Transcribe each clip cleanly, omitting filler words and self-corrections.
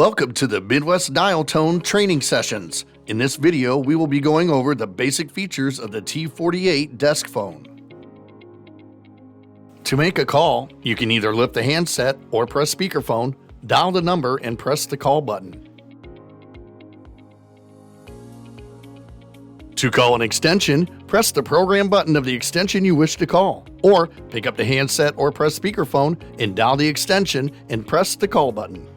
Welcome to the Midwest Dial Tone Training Sessions. In this video, we will be going over the basic features of the T48 desk phone. To make a call, you can either lift the handset or press speakerphone, dial the number, and press the call button. To call an extension, press the program button of the extension you wish to call, or pick up the handset or press speakerphone and dial the extension and press the call button.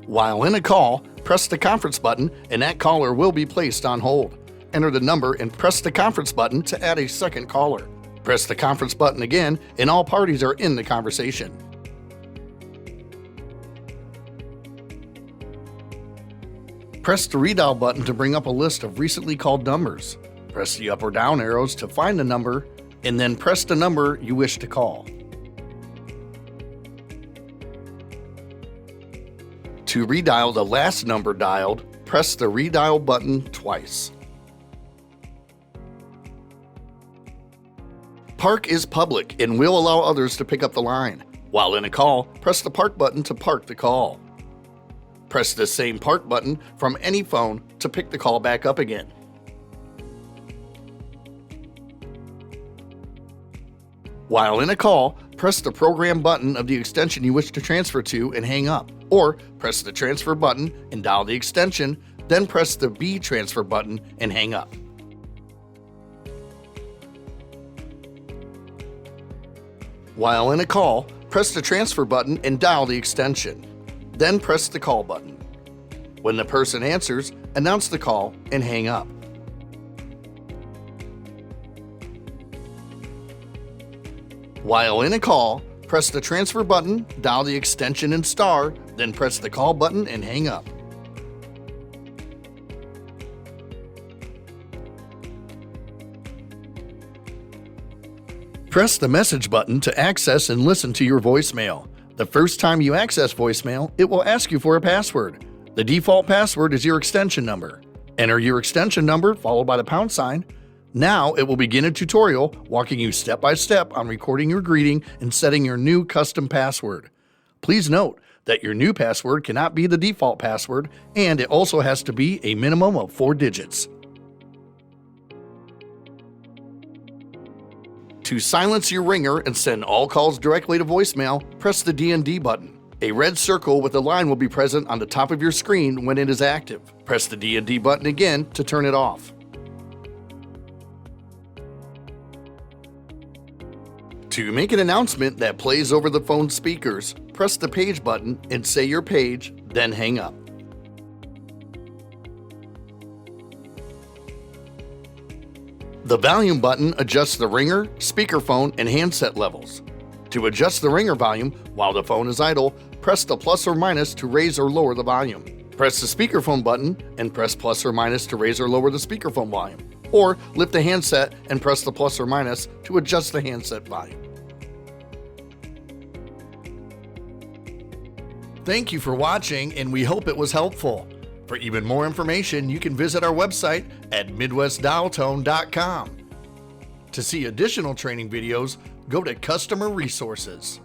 While in a call, press the conference button and that caller will be placed on hold. Enter the number and press the conference button to add a second caller. Press the conference button again and all parties are in the conversation. Press the redial button to bring up a list of recently called numbers. Press the up or down arrows to find the number and then press the number you wish to call. To redial the last number dialed, press the redial button twice. Park is public and will allow others to pick up the line. While in a call, press the park button to park the call. Press the same park button from any phone to pick the call back up again. While in a call, press the program button of the extension you wish to transfer to and hang up, or press the transfer button and dial the extension, then press the B transfer button and hang up. While in a call, press the transfer button and dial the extension, then press the call button. When the person answers, announce the call and hang up. While in a call, press the transfer button, dial the extension and star, then press the call button and hang up. Press the message button to access and listen to your voicemail. The first time you access voicemail, it will ask you for a password. The default password is your extension number. Enter your extension number followed by the pound sign. Now it will begin a tutorial walking you step by step on recording your greeting and setting your new custom password. Please note that your new password cannot be the default password, and it also has to be a minimum of 4 digits. To silence your ringer and send all calls directly to voicemail, press the D&D button. A red circle with a line will be present on the top of your screen when it is active. Press the D&D button again to turn it off. To make an announcement that plays over the phone speakers, press the page button and say your page, then hang up. The volume button adjusts the ringer, speakerphone, and handset levels. To adjust the ringer volume while the phone is idle, press the plus or minus to raise or lower the volume. Press the speakerphone button and press plus or minus to raise or lower the speakerphone volume. Or lift the handset and press the plus or minus to adjust the handset volume. Thank you for watching, and we hope it was helpful. For even more information, you can visit our website at MidwestDialTone.com. To see additional training videos, go to Customer Resources.